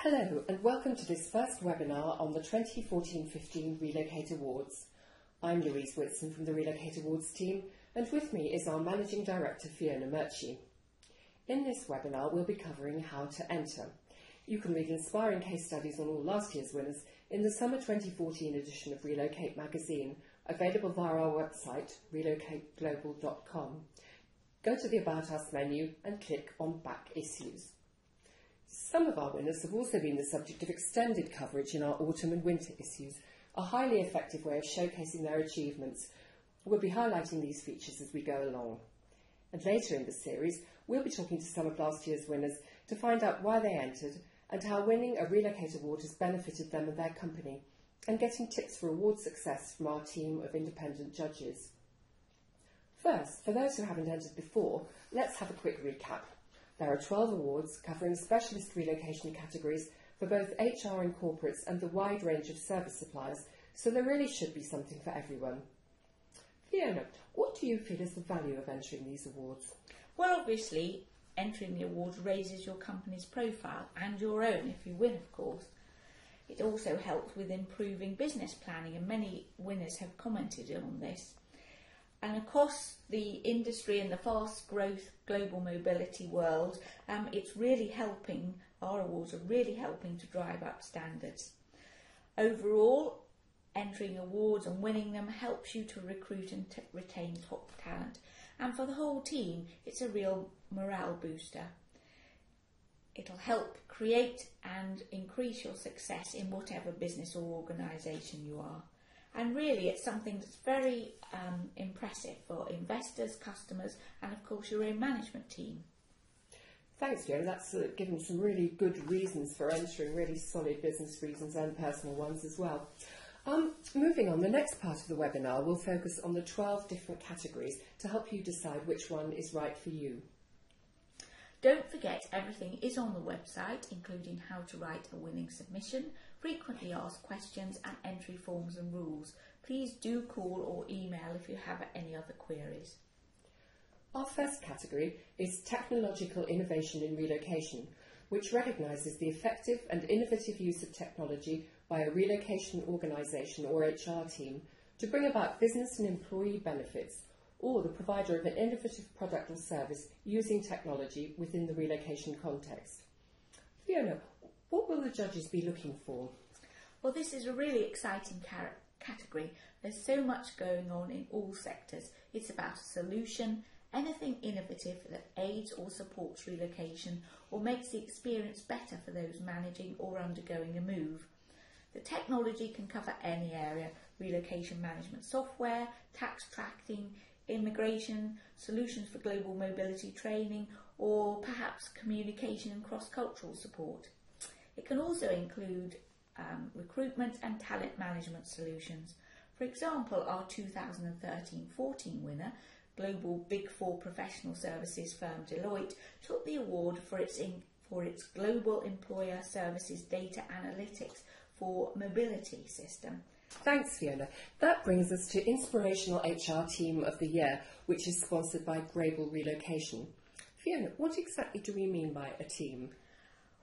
Hello and welcome to this first webinar on the 2014-15 Relocate Awards. I'm Louise Whitson from the Relocate Awards team, and with me is our Managing Director Fiona Murchie. In this webinar we'll be covering how to enter. You can read inspiring case studies on all last year's winners in the Summer 2014 edition of Relocate magazine, available via our website relocateglobal.com. Go to the About Us menu and click on Back Issues. Some of our winners have also been the subject of extended coverage in our autumn and winter issues, a highly effective way of showcasing their achievements. We'll be highlighting these features as we go along. And later in the series, we'll be talking to some of last year's winners to find out why they entered and how winning a Relocate Award has benefited them and their company, and getting tips for award success from our team of independent judges. First, for those who haven't entered before, let's have a quick recap. There are 12 awards covering specialist relocation categories for both HR and corporates and the wide range of service suppliers, so there really should be something for everyone. Fiona, what do you feel is the value of entering these awards? Well, obviously, entering the awards raises your company's profile and your own if you win, of course. It also helps with improving business planning, and many winners have commented on this. And across the industry and the fast growth global mobility world, it's really helping, our awards are really helping to drive up standards. Overall, entering awards and winning them helps you to recruit and retain top talent. And for the whole team, it's a real morale booster. It'll help create and increase your success in whatever business or organisation you are. And really, it's something that's very impressive for investors, customers, and of course your own management team. Thanks, Fiona. That's given some really good reasons for entering, really solid business reasons and personal ones as well. Moving on, the next part of the webinar will focus on the 12 different categories to help you decide which one is right for you. Don't forget, everything is on the website, including how to write a winning submission, frequently asked questions and entry forms and rules. Please do call or email if you have any other queries. Our first category is Technological Innovation in Relocation, which recognises the effective and innovative use of technology by a relocation organisation or HR team to bring about business and employee benefits, or the provider of an innovative product or service using technology within the relocation context. Fiona, what will the judges be looking for? Well, this is a really exciting category. There's so much going on in all sectors. It's about a solution, anything innovative that aids or supports relocation or makes the experience better for those managing or undergoing a move. The technology can cover any area: relocation management software, tax tracking, immigration, solutions for global mobility training, or perhaps communication and cross-cultural support. It can also include recruitment and talent management solutions. For example, our 2013-14 winner, global Big Four professional services firm Deloitte, took the award for its global employer services data analytics for mobility system. Thanks, Fiona. That brings us to Inspirational HR Team of the Year, which is sponsored by Global Relocation. Fiona, what exactly do we mean by a team?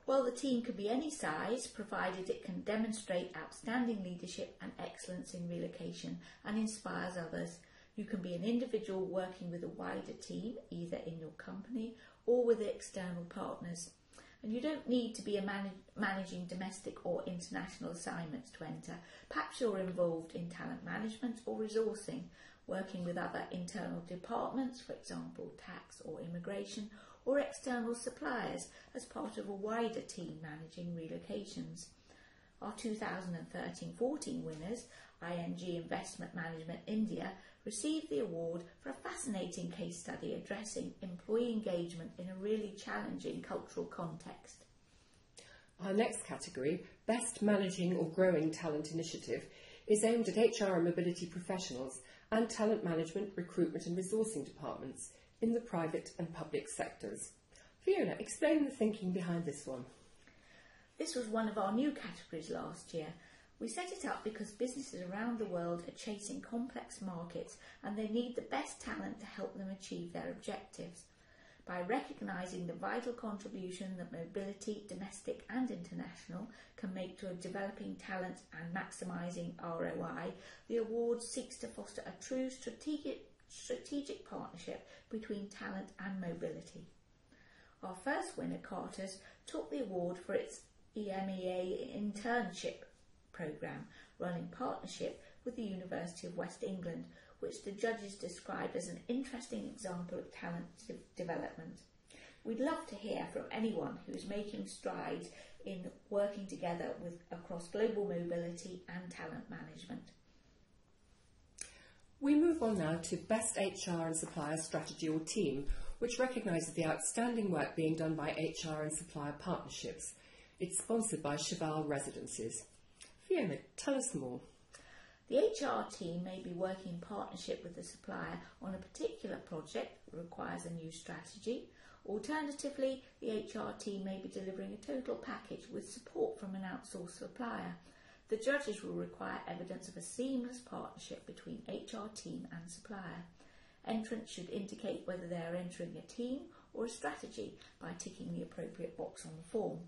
Well, the team can be any size, provided it can demonstrate outstanding leadership and excellence in relocation and inspires others. You can be an individual working with a wider team, either in your company or with external partners. And you don't need to be managing domestic or international assignments to enter. Perhaps you're involved in talent management or resourcing, working with other internal departments, for example tax or immigration, or external suppliers as part of a wider team managing relocations. Our 2013-14 winners, ING Investment Management India, received the award for a fascinating case study addressing employee engagement in a really challenging cultural context. Our next category, Best Managing or Growing Talent Initiative, is aimed at HR and mobility professionals and talent management, recruitment and resourcing departments in the private and public sectors. Fiona, explain the thinking behind this one. This was one of our new categories last year. We set it up because businesses around the world are chasing complex markets and they need the best talent to help them achieve their objectives. By recognising the vital contribution that mobility, domestic and international, can make to a developing talent and maximising ROI, the award seeks to foster a true strategic partnership between talent and mobility. Our first winner, Carter's, took the award for its EMEA internship programme, run in partnership with the University of West England, which the judges described as an interesting example of talent development. We'd love to hear from anyone who's making strides in working together across global mobility and talent management. We move on now to Best HR and Supplier Strategy or Team, which recognises the outstanding work being done by HR and supplier partnerships. It's sponsored by Cheval Residences. Fiona, tell us more. The HR team may be working in partnership with the supplier on a particular project that requires a new strategy. Alternatively, the HR team may be delivering a total package with support from an outsourced supplier. The judges will require evidence of a seamless partnership between HR team and supplier. Entrants should indicate whether they are entering a team or a strategy by ticking the appropriate box on the form.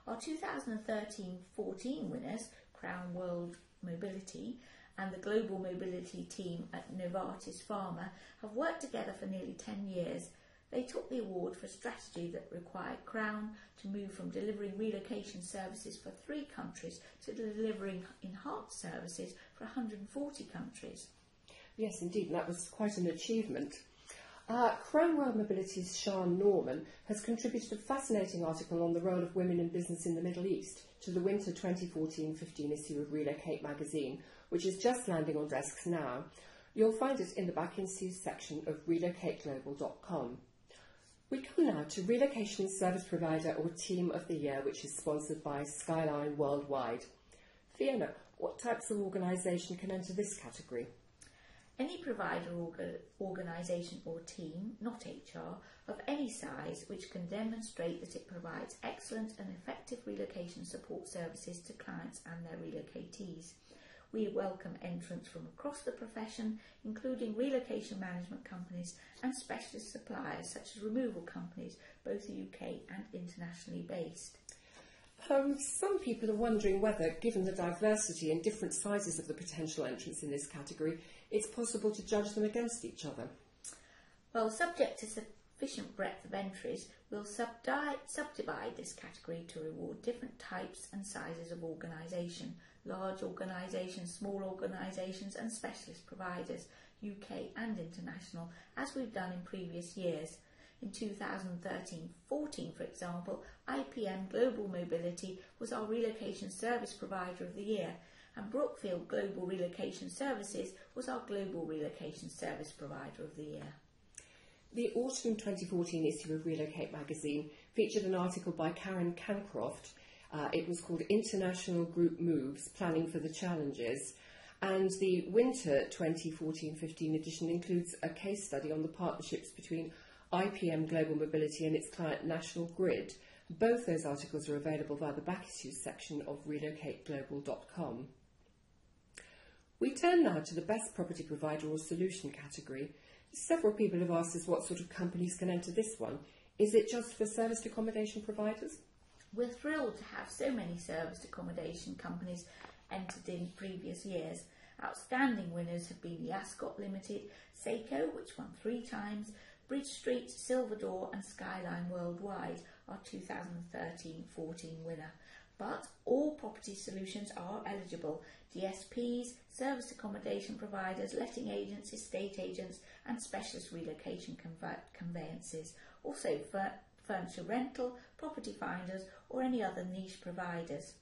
Our 2013-14 winners, Crown World Mobility and the Global Mobility team at Novartis Pharma, have worked together for nearly 10 years. They took the award for strategy that required Crown to move from delivering relocation services for 3 countries to delivering enhanced services for 140 countries. Yes, indeed, and that was quite an achievement. Crown World Mobility's Sian Norman has contributed a fascinating article on the role of women in business in the Middle East to the winter 2014-15 issue of Relocate magazine, which is just landing on desks now. You'll find it in the back issues section of relocateglobal.com. We come now to Relocation Service Provider or Team of the Year, which is sponsored by Skyline Worldwide. Fiona, what types of organisation can enter this category? Any provider, organisation or team, not HR, of any size which can demonstrate that it provides excellent and effective relocation support services to clients and their relocatees. We welcome entrants from across the profession, including relocation management companies and specialist suppliers such as removal companies, both UK and internationally based. Some people are wondering whether, given the diversity and different sizes of the potential entrants in this category, it's possible to judge them against each other. Well, subject to sufficient breadth of entries, we'll subdivide this category to reward different types and sizes of organisation: large organisations, small organisations and specialist providers, UK and international, as we've done in previous years. In 2013-14, for example, IPM Global Mobility was our Relocation Service Provider of the Year, and Brookfield Global Relocation Services was our Global Relocation Service Provider of the Year. The autumn 2014 issue of Relocate magazine featured an article by Karen Cancroft. It was called International Group Moves, Planning for the Challenges. And the winter 2014-15 edition includes a case study on the partnerships between IPM Global Mobility and its client National Grid. Both those articles are available via the back issues section of relocateglobal.com. We turn now to the Best Property Provider or Solution category. Several people have asked us what sort of companies can enter this one. Is it just for serviced accommodation providers? We're thrilled to have so many serviced accommodation companies entered in previous years. Outstanding winners have been the Ascot Limited, Seiko, which won 3 times, Bridge Street, Silverdoor and Skyline Worldwide, our 2013-14 winner. But all property solutions are eligible: DSPs, serviced accommodation providers, letting agents, estate agents and specialist relocation conveyances. Also furniture rental, property finders or any other niche providers.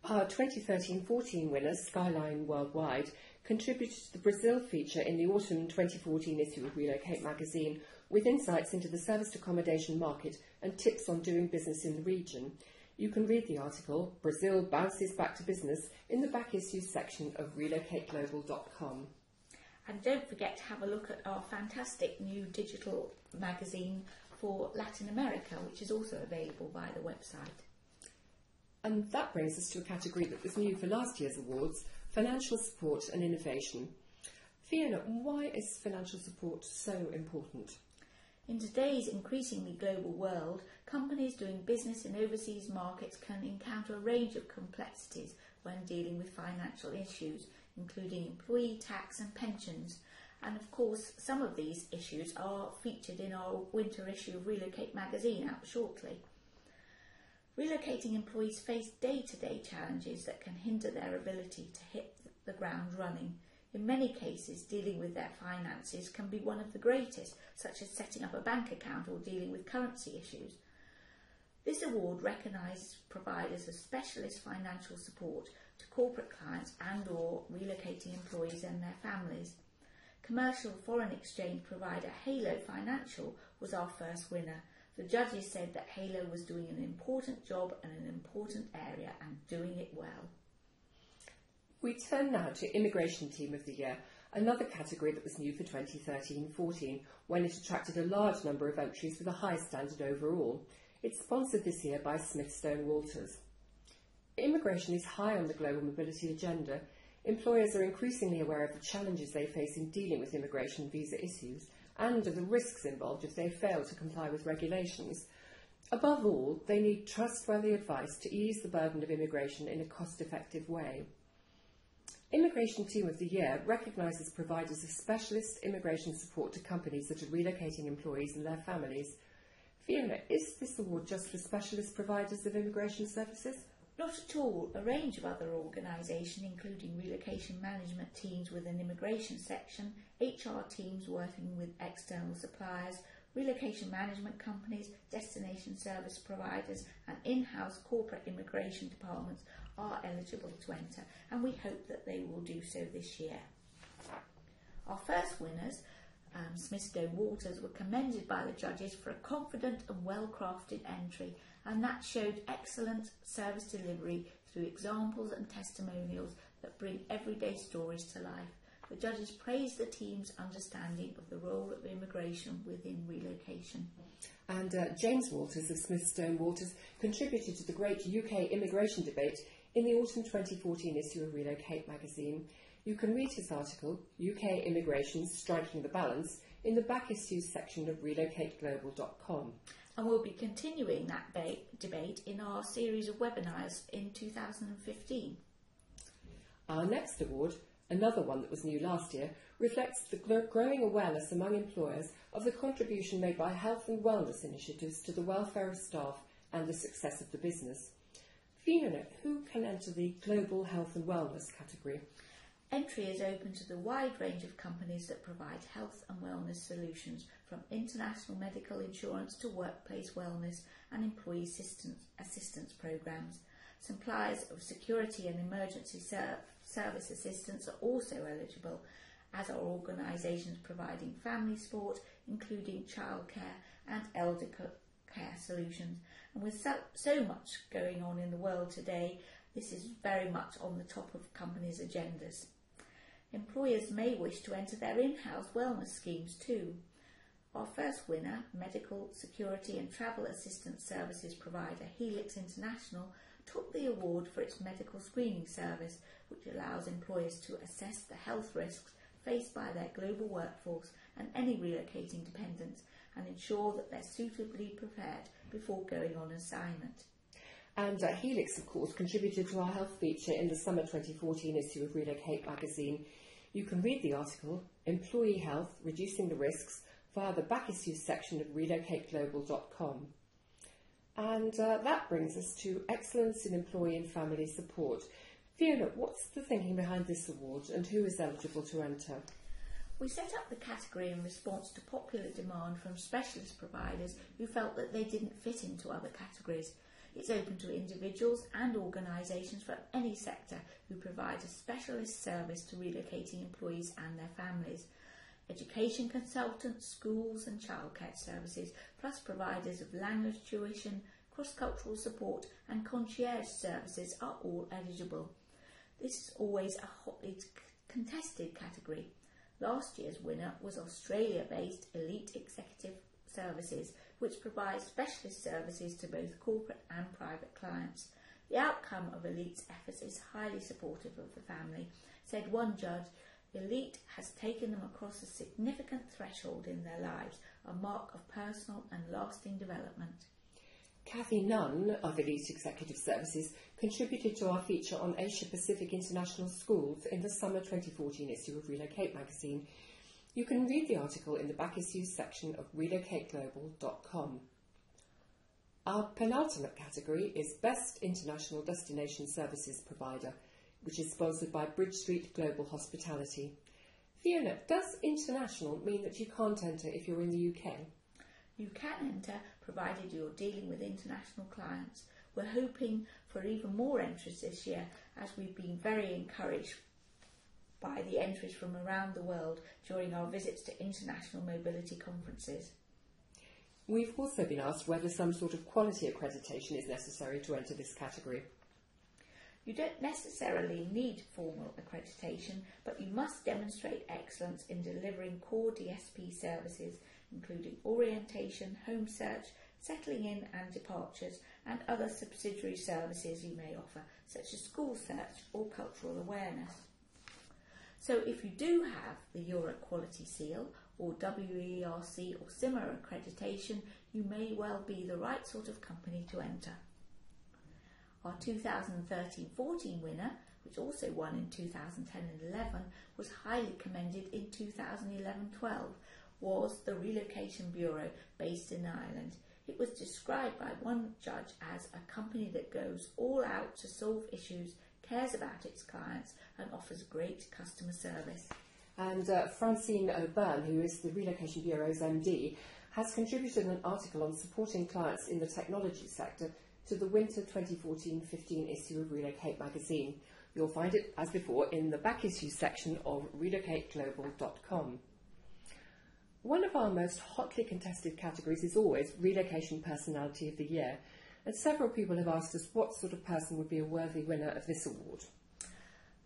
Our 2013-14 winner, Skyline Worldwide, contributed to the Brazil feature in the autumn 2014 issue of Relocate magazine, with insights into the serviced accommodation market and tips on doing business in the region. You can read the article, Brazil Bounces Back to Business, in the back issues section of relocateglobal.com. And don't forget to have a look at our fantastic new digital magazine for Latin America, which is also available via the website. And that brings us to a category that was new for last year's awards, Financial Support and Innovation. Fiona, why is financial support so important? In today's increasingly global world, companies doing business in overseas markets can encounter a range of complexities when dealing with financial issues, including employee tax and pensions. And of course, some of these issues are featured in our winter issue of Relocate magazine out shortly. Relocating employees face day-to-day challenges that can hinder their ability to hit the ground running. In many cases, dealing with their finances can be one of the greatest, such as setting up a bank account or dealing with currency issues. This award recognises providers of specialist financial support to corporate clients and/or relocating employees and their families. Commercial foreign exchange provider Halo Financial was our first winner. The judges said that Halo was doing an important job in an important area and doing it well. We turn now to Immigration Team of the Year, another category that was new for 2013-14, when it attracted a large number of entries with a high standard overall. It's sponsored this year by Smithstone Walters. Immigration is high on the global mobility agenda. Employers are increasingly aware of the challenges they face in dealing with immigration visa issues and of the risks involved if they fail to comply with regulations. Above all, they need trustworthy advice to ease the burden of immigration in a cost-effective way. Immigration Team of the Year recognises providers of specialist immigration support to companies that are relocating employees and their families. Fiona, is this award just for specialist providers of immigration services? Not at all. A range of other organisations, including relocation management teams with an immigration section, HR teams working with external suppliers, relocation management companies, destination service providers and in-house corporate immigration departments are eligible to enter, and we hope that they will do so this year. Our first winners, Smithstone Walters, were commended by the judges for a confident and well-crafted entry, and that showed excellent service delivery through examples and testimonials that bring everyday stories to life. The judges praised the team's understanding of the role of immigration within relocation. And James Walters of Smithstone Walters contributed to the great UK immigration debate in the autumn 2014 issue of Relocate magazine. You can read his article, UK Immigration Striking the Balance, in the back issues section of relocateglobal.com. And we'll be continuing that debate in our series of webinars in 2015. Our next award, another one that was new last year, reflects the growing awareness among employers of the contribution made by health and wellness initiatives to the welfare of staff and the success of the business. Fiona, who can enter the Global Health and Wellness category? Entry is open to the wide range of companies that provide health and wellness solutions, from international medical insurance to workplace wellness and employee assistance programs. Suppliers of security and emergency service assistance are also eligible, as are organisations providing family support, including childcare and elder care solutions. And with so much going on in the world today, this is very much on the top of companies' agendas. Employers may wish to enter their in-house wellness schemes too. Our first winner, medical, security and travel assistance services provider Helix International, took the award for its medical screening service, which allows employers to assess the health risks faced by their global workforce and any relocating dependents and ensure that they're suitably prepared before going on assignment. And Helix, of course, contributed to our health feature in the summer 2014 issue of Relocate magazine. You can read the article, Employee Health, Reducing the Risks, via the back issues section of relocateglobal.com. And that brings us to Excellence in Employee and Family Support. Fiona, what's the thinking behind this award and who is eligible to enter? We set up the category in response to popular demand from specialist providers who felt that they didn't fit into other categories. It's open to individuals and organisations from any sector who provide a specialist service to relocating employees and their families. Education consultants, schools and childcare services, plus providers of language tuition, cross-cultural support and concierge services are all eligible. This is always a hotly contested category. Last year's winner was Australia-based Elite Executive Services, which provides specialist services to both corporate and private clients. The outcome of Elite's efforts is highly supportive of the family, said one judge. Elite has taken them across a significant threshold in their lives, a mark of personal and lasting development. Kathy Nunn of Elite Executive Services contributed to our feature on Asia Pacific International Schools in the summer 2014 issue of Relocate magazine. You can read the article in the back issues section of relocateglobal.com. Our penultimate category is Best International Destination Services Provider, which is sponsored by Bridge Street Global Hospitality. Fiona, does international mean that you can't enter if you're in the UK? You can enter, provided you're dealing with international clients. We're hoping for even more entries this year, as we've been very encouraged by the entries from around the world during our visits to international mobility conferences. We've also been asked whether some sort of quality accreditation is necessary to enter this category. You don't necessarily need formal accreditation, but you must demonstrate excellence in delivering core DSP services, including orientation, home search, settling in and departures, and other subsidiary services you may offer, such as school search or cultural awareness. So if you do have the Europe Quality Seal or WERC or similar accreditation, you may well be the right sort of company to enter. Our 2013-14 winner, which also won in 2010 and 11, was highly commended in 2011-12, was the Relocation Bureau based in Ireland. It was described by one judge as a company that goes all out to solve issues, cares about its clients and offers great customer service. And Francine O'Byrne, who is the Relocation Bureau's MD, has contributed an article on supporting clients in the technology sector to the winter 2014-15 issue of Relocate magazine. You'll find it, as before, in the back issue section of relocateglobal.com. One of our most hotly contested categories is always Relocation Personality of the Year, and several people have asked us what sort of person would be a worthy winner of this award.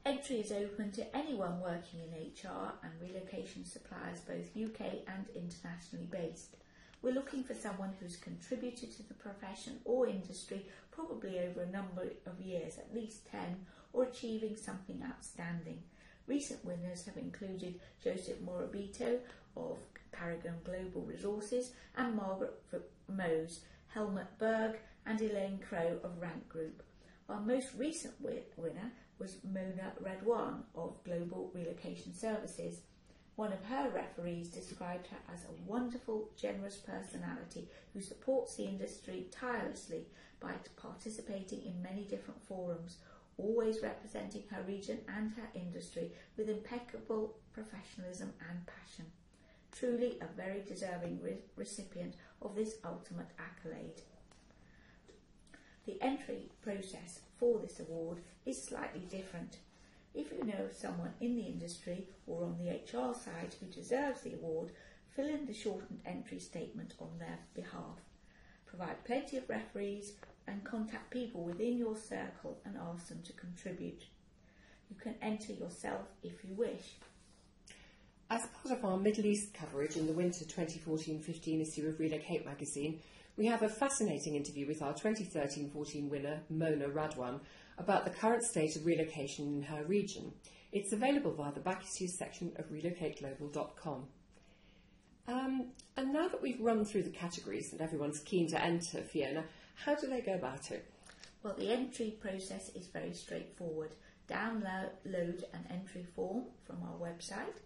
Entry is open to anyone working in HR and relocation suppliers, both UK and internationally based. We're looking for someone who's contributed to the profession or industry probably over a number of years, at least 10, or achieving something outstanding. Recent winners have included Joseph Morabito of Paragon Global Resources and Margaret Mose, Helmut Berg and Elaine Crow of Rank Group. Our most recent winner was Mona Radwan of Global Relocation Services. One of her referees described her as a wonderful, generous personality who supports the industry tirelessly by participating in many different forums, always representing her region and her industry with impeccable professionalism and passion. Truly a very deserving recipient of this ultimate accolade. The entry process for this award is slightly different. If you know of someone in the industry or on the HR side who deserves the award, fill in the shortened entry statement on their behalf. Provide plenty of referees and contact people within your circle and ask them to contribute. You can enter yourself if you wish. As part of our Middle East coverage in the winter 2014-15 issue of Relocate magazine, we have a fascinating interview with our 2013-14 winner, Mona Radwan, about the current state of relocation in her region. It's available via the back issues section of relocateglobal.com. And now that we've run through the categories and everyone's keen to enter, Fiona, how do they go about it? Well, the entry process is very straightforward. Download an entry form from our website.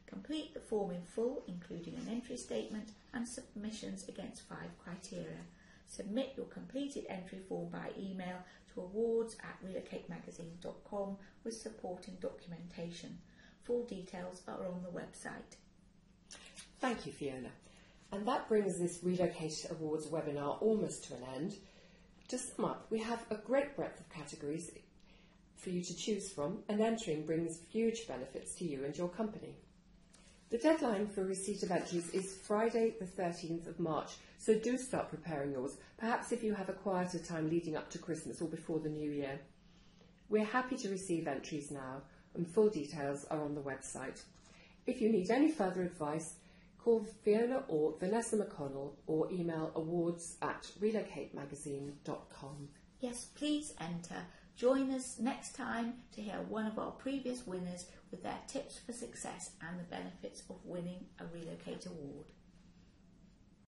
Complete the form in full, including an entry statement and submissions against 5 criteria. Submit your completed entry form by email to awards@relocatemagazine.com with supporting documentation. Full details are on the website. Thank you, Fiona. And that brings this Relocate Awards webinar almost to an end. To sum up, we have a great breadth of categories for you to choose from, and entering brings huge benefits to you and your company. The deadline for receipt of entries is Friday the 13th of March, so do start preparing yours, perhaps if you have a quieter time leading up to Christmas or before the New Year. We're happy to receive entries now, and full details are on the website. If you need any further advice, call Fiona or Vanessa McConnell or email awards@relocatemagazine.com. Yes, please enter. Join us next time to hear one of our previous winners with their tips for success and the benefits of winning a Relocate award.